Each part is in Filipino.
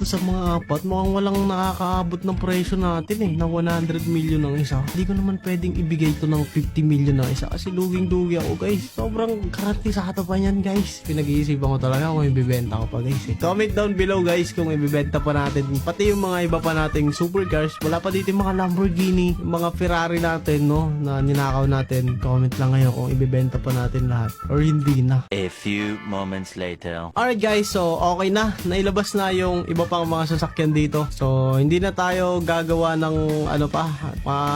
sa mga apat, mukhang walang nakakaabot ng presyo natin na 100 million ang isa. Hindi ko naman pwedeng ibigay to ng 50 million ang isa kasi luging-lugi ako guys. Sobrang garantisado pa yan guys. Pinag-iisipan ko talaga kung ibibenta ko pa guys. Comment down below guys kung ibibenta pa natin. Pati yung mga iba pa nating supercars. Wala pa dito yung mga Lamborghini, yung mga Ferrari natin no, na ninakaw natin. Comment lang ngayon kung ibibenta pa natin lahat or hindi na. A few moments later. Alright guys, so okay na. Nailabas na yung iba pang mga sasakyan dito. So hindi na tayo gagawa ng ano pa, mga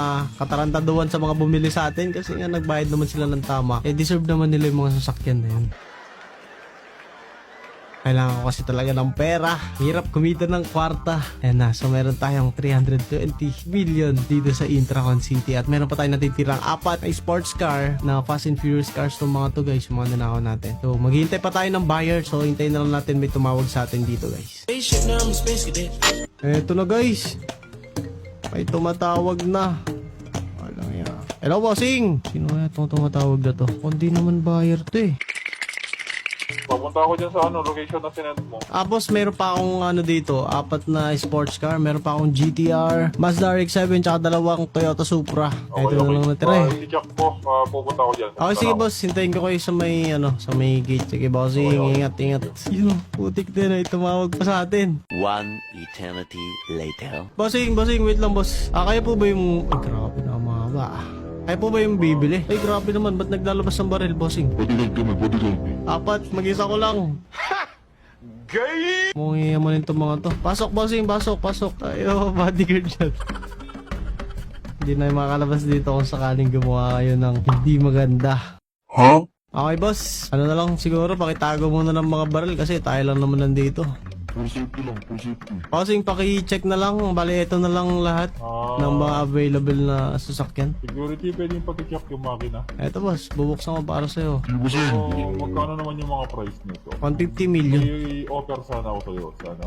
katarantaduhan sa mga bumili sa atin kasi nga nagbayad naman sila ng tama. Deserve naman nila yung mga sasakyan na yun. Kailangan ko kasi talaga ng pera. Hirap kumita ng kwarta. Ayan na. So meron tayong 320 million dito sa Intracon City. At meron pa tayong natitirang 4 na sports car na Fast and Furious cars ng mga to guys. Yung mga nanakaw natin. So maghihintay pa tayo ng buyer. So hintayin na lang natin may tumawag sa atin dito guys. Eto na guys. May tumatawag na. Ano yan? Hello bossing! Sino kaya itong tumatawag na to? Kundi naman buyer to eh. Papunta ako dyan sa location na sinend mo. Boss, meron pa akong dito, 4 na sports car, meron pa akong GTR, Mazda RX-7, tsaka 2 Toyota Supra. Ito na lang natira eh. I-check po, pupunta ako dyan. Okay, sige boss, hintayin ko kayo sa may, sa may gate. Sige bossing, ingat. Sino? Putik din ay tumawag pa sa atin. One eternity later. Bossing, wait lang boss. Kaya po ba yung, ay grabe na mahaba. Kaya po ba yung bibili? Ay grabe naman, ba't naglalabas ng baril bossing? Bodyguard kami, bodyguard. 4, mag-isa ko lang. Gay! Mungi naman itong mga to. Pasok bossing, pasok. Ayo, bodyguard dyan. Hindi na makalabas dito kung sakaling gumawa kayo ng hindi maganda. Huh? Okay boss, ano na lang siguro, pakitago muna ng mga baril kasi tayo lang naman nandito. For safety lang, for safety. Bossing, paki-check na lang, bali ito na lang lahat ng mga available na sasakyan. Security, pwedeng pag-check yung makina. Eto boss, bubuksan ko para sa'yo. So, magkano naman yung mga price nito? 150 million. May offer sana ako sa'yo. Sana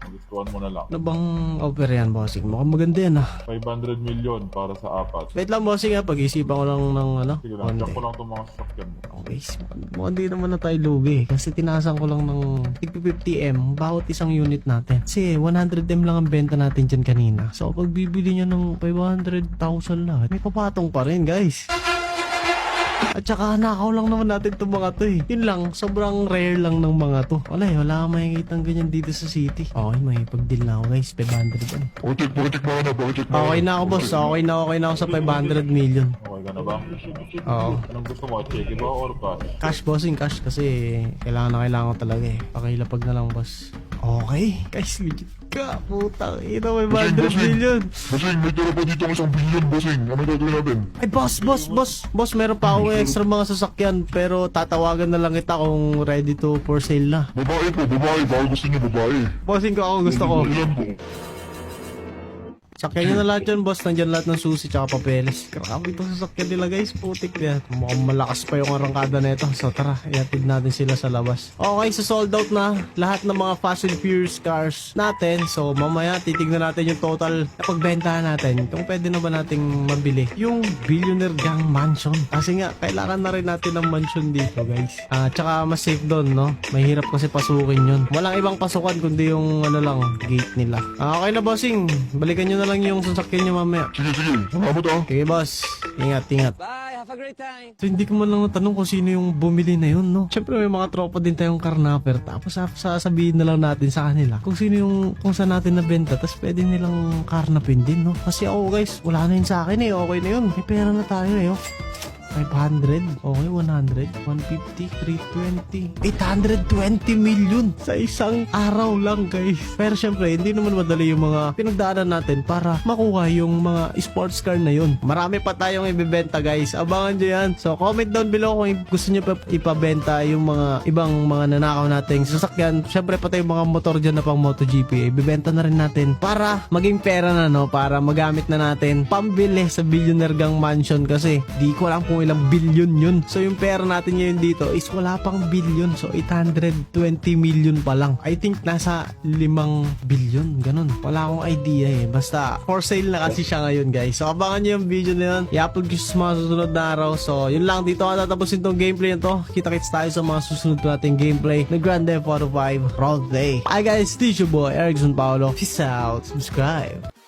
magustuhan mo na lang. Ano bang offer yan bossing? Mukhang maganda yan 500 million para sa 4. Wait lang bossing pag-isipan ko lang ng Sige lang, check konti. ko lang itong mga sasakyan mo. Okay, mukhang di naman na tayo lugi kasi tinasan ko lang ng 50M bawat isang unit natin. Kasi 100M lang ang benta natin dyan kanina. So pag bibili nyo ng 500,000 lahat, may papatong pa rin guys. At saka nakaw lang naman natin itong mga to eh. Yun lang, sobrang rare lang ng mga to. Wala kang makikita ganyan dito sa city. Okay, may pag-deal na ako guys, 500 yan. Okay na ako boss, okay na ako sa 500 million. Okay ka na ba? Oo. Anong gusto mo? Check ba or cash? Cash bossing, cash kasi kailangan ko talaga eh. Pakilapag na lang boss. Okay, guys, legit ka. Putang ina, may 100 million. Bossing, may tira pa dito ng 1 billion, bossing. Ano gagawin natin? Ay, boss, meron pa akong extra mga sasakyan pero tatawagan na lang kita kung ready to for sale na. Babae po, babae. Baka gusto niyo babae. Bossing ko ako gusto ko. Ilan po? Sakyan nyo na lahat yun, boss. Nandyan lahat ng susi tsaka papeles. Grabe itong sasakyan nila, guys. Putik yan. Mukhang malakas pa yung arangkada na ito. So tara, iatid natin sila sa labas. Okay, so sold out na lahat ng mga Fast and Furious cars natin. So mamaya, titignan natin yung total na pagbentahan natin. Kung pwede na ba nating mabili yung Billionaire Gang Mansion. Kasi nga, kailangan na rin natin ng mansion dito, guys. Tsaka mas safe doon, no? Mahirap kasi pasukin yun. Walang ibang pasukan kundi yung gate nila. Okay na, bossing. Balikan nyo na lang yung sasakyan nyo mamaya. Sige. Salamat ah. Okay, boss. Ingat. Bye, have a great time. So, hindi ko man lang natanong kung sino yung bumili na yun, no? Siyempre, may mga tropa din tayong carnapper. Tapos, sasabihin na lang natin sa kanila kung saan natin nabenta. Tapos, pwede nilang carnapin din, no? Kasi ako, guys, wala na yun sa akin, eh. Okay na yun. May pera na tayo, eh, oh. 500, okay, 100, 150, 320, 820 million sa isang araw lang guys. Pero syempre, hindi naman madali yung mga pinagdaanan natin para makuha yung mga sports car na yun. Marami pa tayong ibibenta guys. Abangan nyo yan. So comment down below kung gusto nyo pa ipabenta yung mga ibang mga nanakaw nating sasakyan. Syempre pati yung mga motor dyan na pang MotoGP, ibibenta na rin natin para maging pera na, no? Para magamit na natin pambili sa Billionaire Gang Mansion kasi di ko lang kung ilang billion yun. So yung pera natin ngayon dito is wala pang billion. So 820 million pa lang. I think nasa 5 billion. Ganun. Wala akong idea eh. Basta for sale na kasi siya ngayon guys. So abangan nyo yung video na yun. I-upload ko sa mga susunod na araw. So yun lang. Dito ka tatapusin tong gameplay na to. Kita-kits tayo sa mga susunod nating gameplay na Grand Theft Auto 5 Roleplay. Hi guys, this is your boy Erickson Paolo. Peace out. Subscribe.